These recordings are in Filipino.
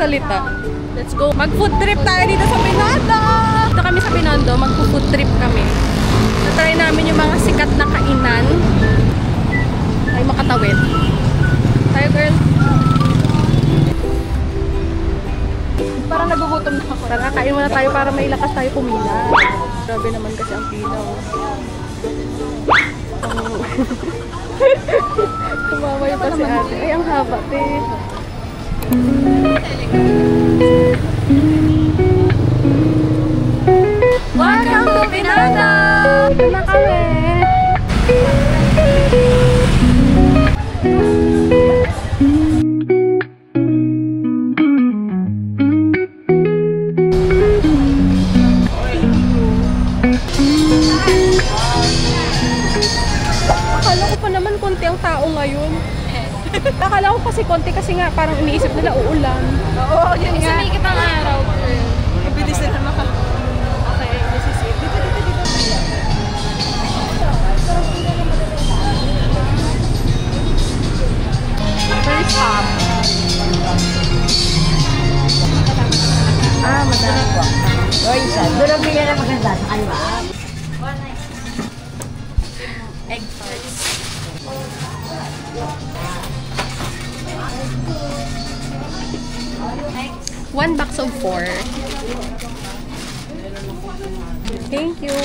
magsalita. Let's go. Mag-food trip tayo dito sa Binondo! Dito kami sa Binondo, mag-food trip kami. Natry namin yung mga sikat na kainan. Ay, makatawid. Tayo, girl. Parang nagugutom na ako. Tara, kain muna tayo para may lakas tayo pumila. Grabe naman kasi ang pinaw. Kumamay pa si ate. Ay, ang haba, te. Welcome to Binondo! Ito na kami! Akala ko pa naman konti ang tao ngayon. Akala ko kasi konti kasi nga parang iniisip nila uulan. Oo, yun nga. Kasi may kitang araw. Mabilis na naman. Okay, this is it. Dito. First stop. Madami po. Doon siya. Doon ang bigyan na maganda sa kanila. Egg tarts. One box of 4. Thank you.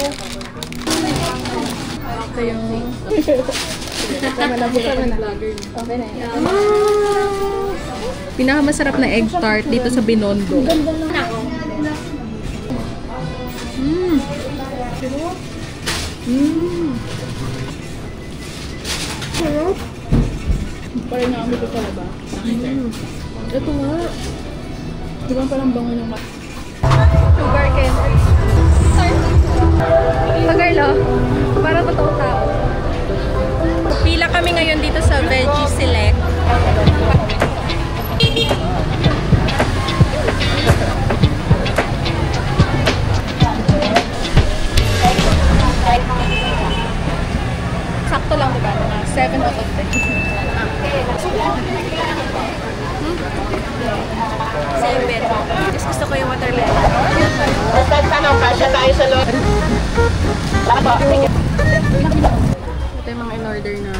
Ito yung okay na yan. Pinakamasarap na egg tart dito sa Binondo. Sarap. Parang nakamit ko pala ba? Ito nga. Di ba parang bango yung mat? Sugar candy. Pagaylo, parang totoong tao. Pila kami ngayon dito sa Veggie Select. Sakto lang diba? 7 out of 10. 7. Just gusto ko yung watermelon. Kasya tayo sa loob. Ito yung mga in-order na.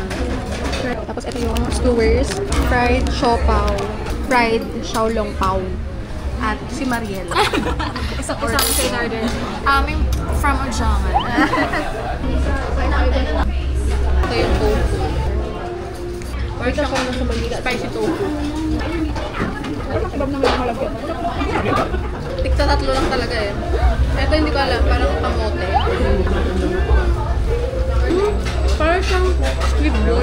Tapos ito yung skewers, fried siopaw, fried xiaolong pao, at si Mariel. Isang sa in-order. From Ujangan. Ito yung tofu. Or siya kung nasa Manila, spicy tofu. Tikta 3 lang talaga eh. Ito hindi ko alam, parang kamote. Parang siyang squid ball.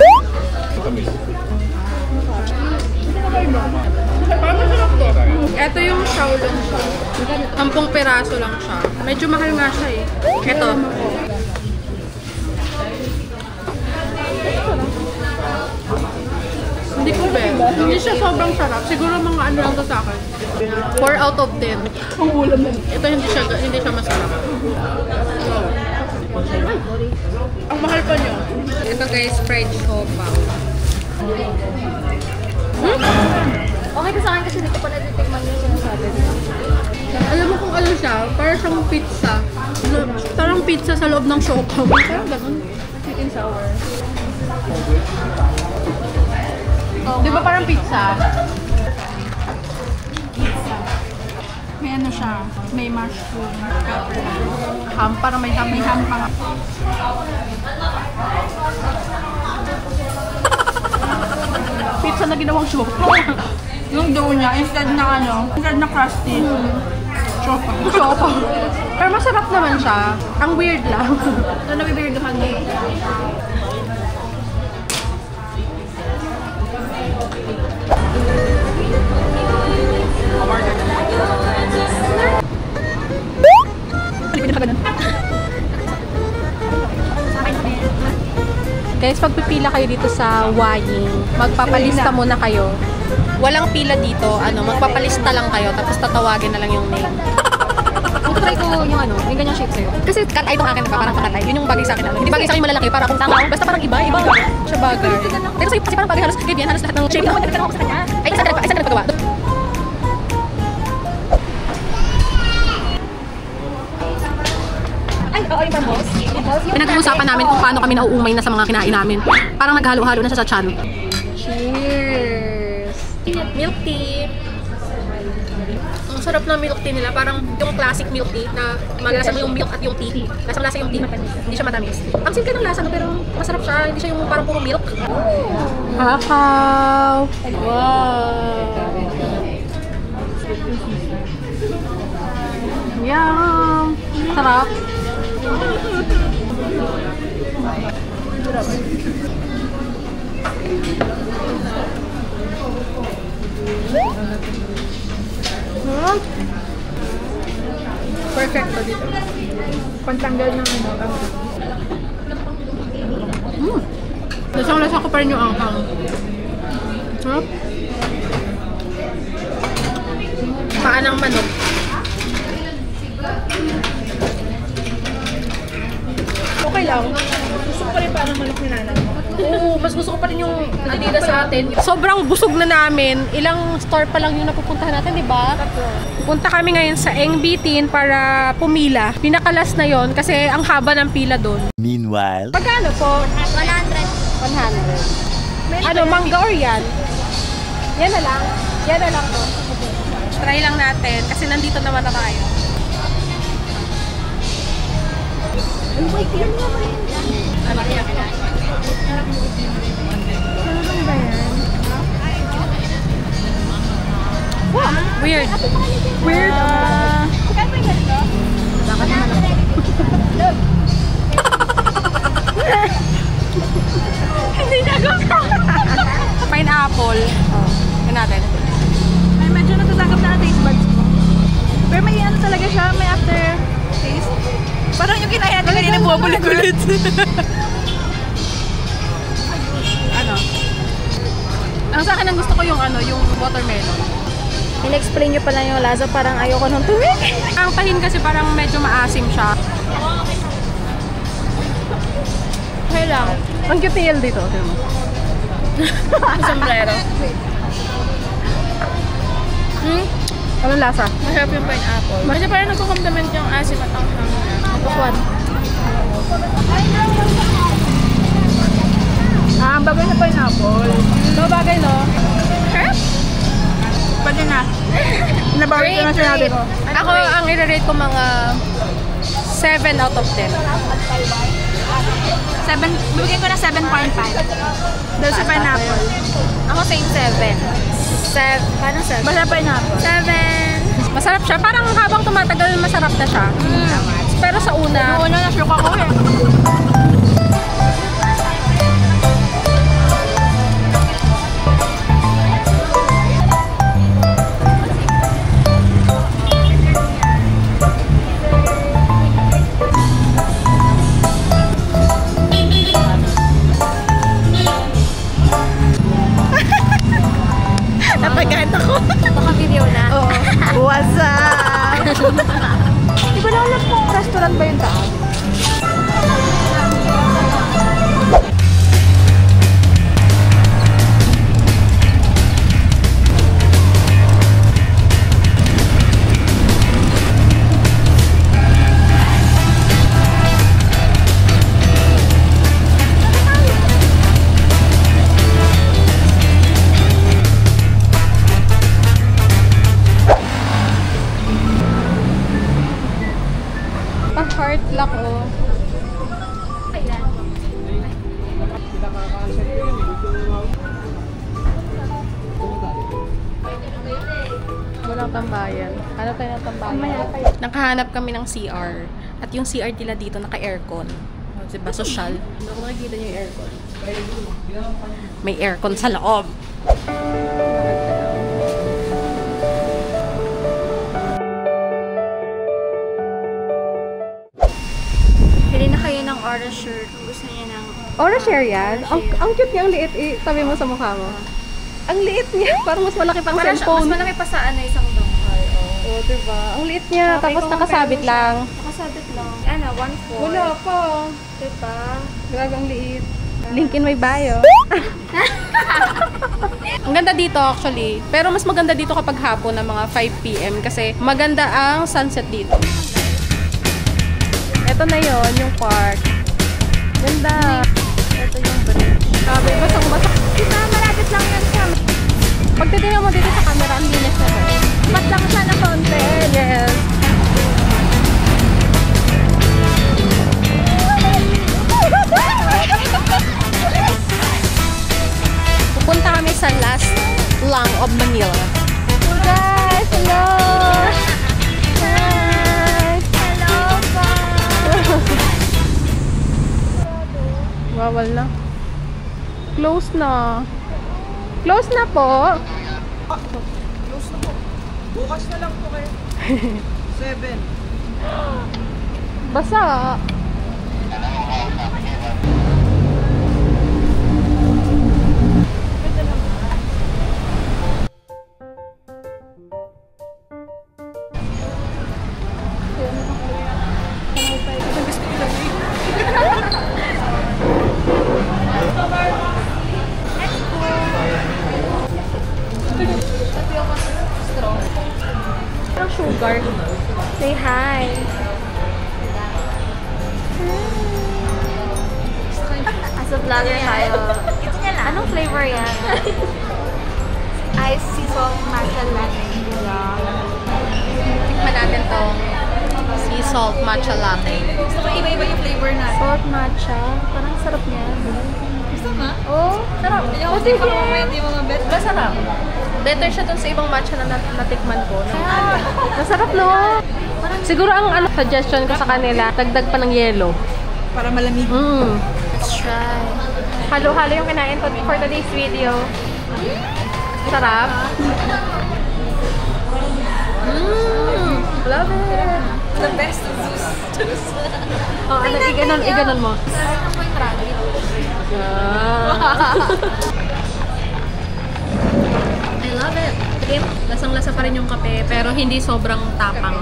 Parang masarap to. Ito yung xiaolong siya. 10 peraso lang siya. Medyo mahal nga siya eh. Ito. Hindi ko ba? Hindi siya sobrang sarap. Siguro mga ano lang to sa akin. 4 out of 10. Ito hindi siya masarap. Ang mahal pa niya. Ito guys, fried siopaw. Okay ka sa akin kasi dito pala titikman yung sinasabi. Alam mo kung ano siya? Parang siyang pizza. Parang pizza sa loob ng siopaw. Parang ganun. Sweet and sour. Di ba parang pizza? May ano siya, may mushroom, ham, parang may ham pa nga. Pizza na ginawang siopaw. Yung dough niya, instead na crusty, siopaw. Pero masarap naman siya. Ang weird lang. Ito nabiweirduhan niya. Guys, pagpipila kayo dito sa Waying, magpapalista muna kayo. Walang pila dito, magpapalista lang kayo, tapos tatawagin na lang yung name. Try ko yung yung ganyang shape sa'yo. Kasi cut-eye itong akin, parang cut-eye. Yun yung bagay sa akin. Hindi bagay sa akin malalaki, para akong tanga. Basta parang iba siya bagay. Pero sa'yo kasi parang bagay halos kagibyan, halos lahat ng shape. Ay, isa ka nagpagawa. Pinag-uusapan namin kung paano kami nauumay na sa mga kinain namin. Parang naghalo-halo na siya sa chan. Cheers! Milk tea. Ang sarap ng milk tea nila. Parang yung classic milk tea na malasa mo yung milk at yung tea. Lasang-lasa yung tea. Hindi siya matamis. Ang simple ng lasa no, pero masarap siya. Hindi siya yung parang puro milk. Kakao! Wow! Yum! Sarap! Perfect to dito. Pantanggal ng Lasang-lasa ko pa rin yung anghang. Sarap. Paa ng manok. Okay lang. Gusto ko pa rin parang manok ni nanay mo. Oo, mas gusto ko pa rin yung natira sa atin. Sobrang busog na namin. Ilang store pa lang yung napupuntahan natin, di ba? Punta kami ngayon sa Eng Bitin para pumila. Pinakalas na yon kasi ang haba ng pila doon. Meanwhile, Pagkano po? 100. 100. Ano, mangga or yan? Yan na lang. Yan na lang po. Try lang natin kasi nandito naman na tayo. Ay, wait, yan naman. Ano kaya kailangan? Ano ba yan? Weird. Weird. Kaya ba yung ganito? Bakit naman ako? Hindi na gusto. Pineapple. Oh. Yan natin. Ay, medyo natatanggap na ang taste buds mo. Pero may ano talaga siya, may after taste. Parang yung kinain natin kanina buwabulit-ulit. Ano? Ang sa akin ang gusto ko yung ano, yung watermelon. In-explain nyo pala yung lasa, parang ayoko nung tuwing. Ang tahin kasi parang medyo maasim siya. Okay lang. Ang cute ni El dito. Sombrero. Anong lasa? Masarap yung pineapple. Kasi parang nagko-complement yung asim at ang hangin. Napaswan. Ang bagay na pineapple. No bagay, no? Sarap? Pwede na. Nabawi ko na sinabi ko. Ako, ang i-rate ko mga 7 out of 10. 7, bibigyan ko na 7.5. Dahil sa pineapple. Ako same 7. Paano 7? Basta pineapple. 7. Masarap siya. Parang habang tumatagal, masarap na siya. Pero sa una, Noon na na-shock ako eh. napagkat ako. Baka video na. Oo. What's up? Di ba na alam kung restaurant ba yung daan? Heart lock, oh. Walang tambayan. Ano tayo ng tambayan? Nakahanap kami ng CR. At yung CR nila dito naka-aircon. Diba? Social. Kung makikita niyo yung aircon. May aircon sa loob. Pili na kayo ng orange shirt kung gusto niya ng... Orange share yan? Ang cute niya, ang liit. Tabi mo sa mukha mo. Ang liit niya. Parang mas malaki pang Mas cellphone. malaki pa sa ano, isang dongkar. Oo, diba? Ang liit niya. Okay, Tapos kung nakasabit compare mo siya, lang. Nakasabit lang. Ano, 1/4. Wala pa. Diba? Grabe ang liit. Link in my bio. Ang ganda dito actually. Pero mas maganda dito kapag hapon ng mga 5 PM kasi maganda ang sunset dito. Ito na yon yung park. Ganda. Ito yung bridge. Sabi, basang-basa. Kita, malapit lang yan siya. Pag titingnan mo dito sa camera, ang linis na ito. Ba't lang siya na fountain? Yes. Pupunta kami sa last lang of Manila. Oh guys, hello! Hi! Hello po! Bawal na. Close na. Close na po. Close na po. Bukas na lang po kayo. 7. Basa. Parang sugar. Say hi! As a vlogger tayo. Anong flavor yan? Ice sea salt matcha latte. Tikman natin tong sea salt matcha latte. Gusto ko iba-iba yung flavor natin. Salt matcha. Parang sarap niyan. Gusto mo? Oo, sarap. Oh, sige. Masarap. Better siya dun sa ibang matcha na natikman ko. Masarap, no? Siguro ang suggestion ko sa kanila, dagdag pa ng yelo. Para malamig. Let's try. Halo-halo yung kinain ko for today's video. Sarap. Love it. The best juice. Oh, ano, iganon mo. Sarap po yung rabbit. I love it. Lasang-lasa pa rin yung kape, pero hindi sobrang tapang.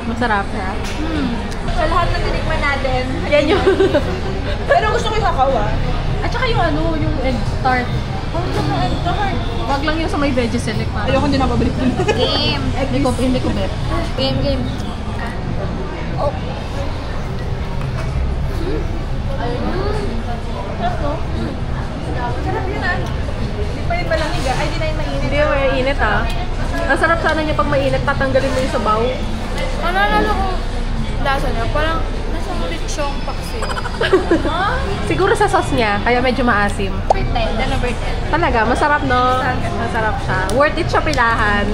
Masarap. Sa lahat na tinikman natin. Yan yung... Pero gusto ko yung kakawa. At saka yung yung egg tart. Wag lang yung sa may veggie select. Ayoko din napabalik din. Game. Hindi ko bet. Game. Oh. Sarap, no? Sarap yun, ah. Hindi pa yun malamig ah. Ay, di na yun mainit. Hindi yung mainit ah. Ang sarap sana niya pag mainit, tatanggalin mo yung sabaw. Nalala ko lasa niya. Parang nasa lechong paksiw. Siguro sa sauce niya, kaya medyo maasim. Number 10. Talaga, masarap no? Masarap siya. Worth it siya pilahan.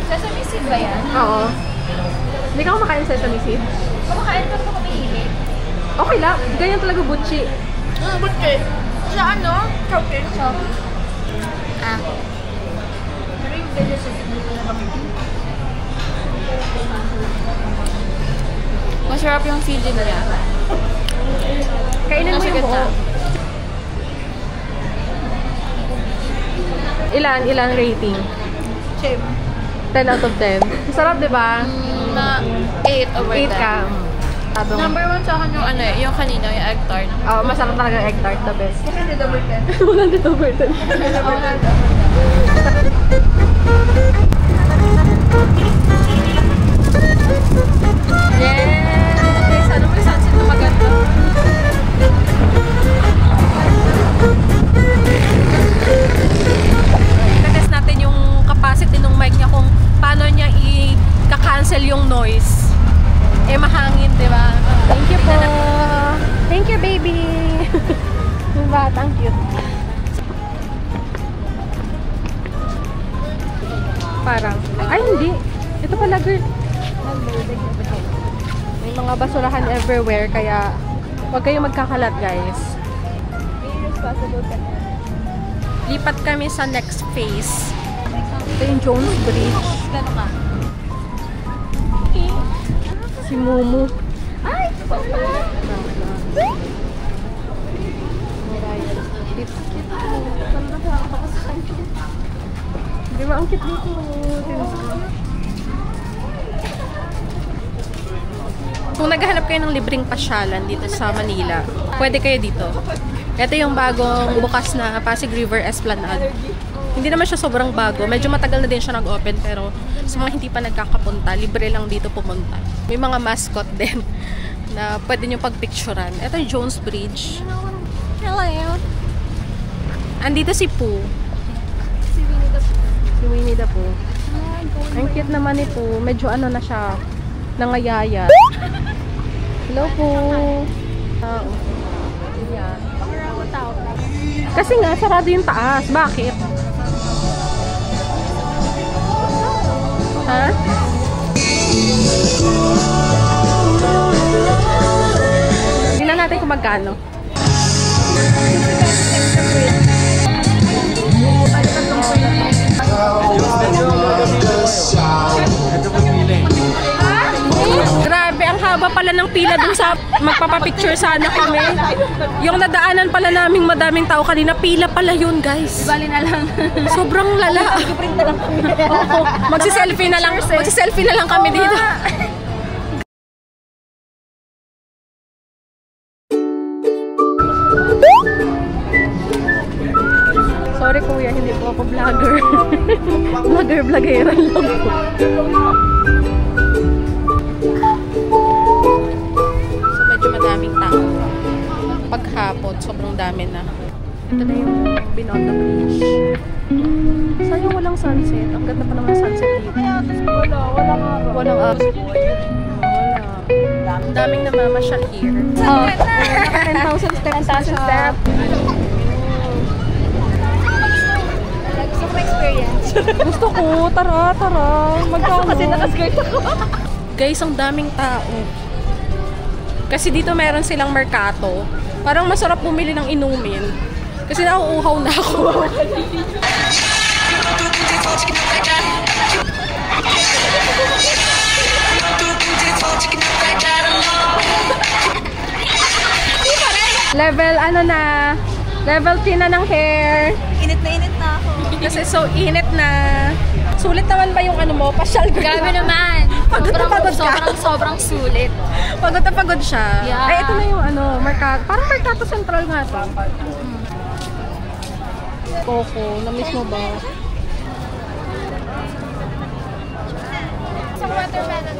Sesame seed ba yan? Oo. Hindi ka kumakain sa sesame seed? Kumakain ko kung kumihilig. Okay lang. Ganyan talaga butchi. Ba't eh? Siya ano? Chocolate. Ah. Pero yung delicious dito na kami. Masarap yung feeling niya. Kainin mo yung buo. Ilan rating? Chef. 10 out of 10. Masarap, di ba? Na 8 over 8 10. ka. Abang. Number 1 sa akin yung ano eh, yung kanina, yung egg tart. Oo, masarap talaga egg tart, the best. Hindi number 10. Wala dito over 10. Yes! Ano mo yung sunset na maganda? I-test natin yung capacity ng mic niya kung paano niya i-cancel yung noise. Eh, mahangin, di ba? Thank you po! Thank you, baby! Yung batang cute. Parang, ay hindi. Ito pala girl. May mga basurahan everywhere, kaya huwag kayong magkakalat, guys. Lipat kami sa next phase. Ito yung Jones Bridge. Gano'n ka? Si Mumu. Ay! Di ba ang cute dito? Kung naghahanap kayo ng libreng pasyalan dito sa Manila, pwede kayo dito. Ito yung bagong bukas na Pasig River Esplanade. Hindi naman siya sobrang bago. Medyo matagal na din siya nag-open, pero sa mga hindi pa nagkakapunta, libre lang dito pumunta. May mga mascot din na pwede nyo pagpicturan. Ito yung Jones Bridge. Hello! Andito si Pooh. Si Winnie the Pooh. Ang cute naman ni Pooh. Medyo ano na siya, nangayaya. Hello Pooh! Yan. Kasi nga, sarado yung taas. Bakit? Ha? Tingnan natin kung magkano. Grabe, ang haba pala ng pila dun sa magpapapicture sana kami. Yung nadaanan pala naming madaming tao kanina, pila pala yun, guys. Bali na lang. Sobrang lala. Oo, magsi-selfie na lang. Magsi-selfie na lang kami dito. Sorry kuya, hindi po ako vlogger. Vlogger-vloggeran lang po. So medyo madaming tao. Paghapon, sobrang dami na. Ito na yung Binondo Bridge. Sayang walang sunset. Ang ganda pa naman ng sunset dito. Walang araw. Ang daming namamasyal here. Oh. 10,000 steps. 10,000 steps. Gusto ko experience. Gusto ko. Tara. Magkano? Kasi nakaskirt ako. Guys, ang daming tao. Kasi dito meron silang merkato. Parang masarap bumili ng inumin. Kasi nauuhaw na ako. Level ano na? Level 3 na ng hair. Init na ako. Kasi so init na. Sulit naman ba yung ano mo? Pasyal girl. Grabe naman. Pagod na pagod ka. Sobrang sulit. Pagod na pagod siya. Yeah. Ay, ito na yung ano, Mercato. Parang Mercato Central nga to. Coco, na-miss mo ba?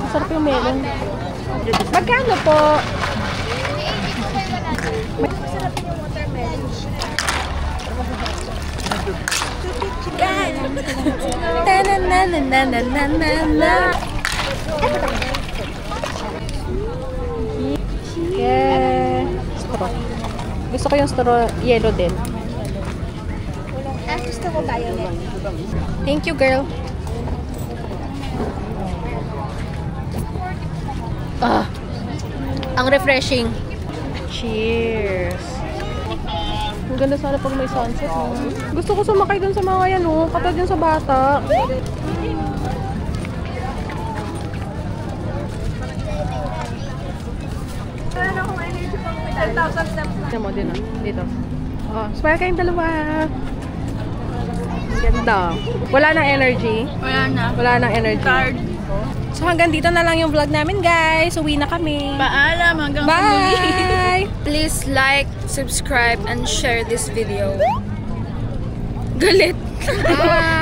Masarap yung melon. Magkano po? Masarap yung watermelon. Yeah. Straw. Gusto ko yung straw yellow din. Gusto ko violet. Thank you, girl. Ah, ang refreshing. Cheers. Ang ganda sana pag may sunset, no? Gusto ko sumakay dun sa mga yan, no? Katad yun sa bata. Meron akong energy pang 10,000 steps na. Tignan mo din, dito. Oh, smile kayong dalawa. Ganda. Wala nang energy. Wala nang energy. Card. So hanggang dito na lang yung vlog namin, guys. Uwi na kami. Paalam hanggang Bye! Please like, subscribe, and share this video. Galit.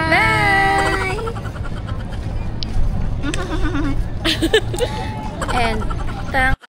Bye! And thank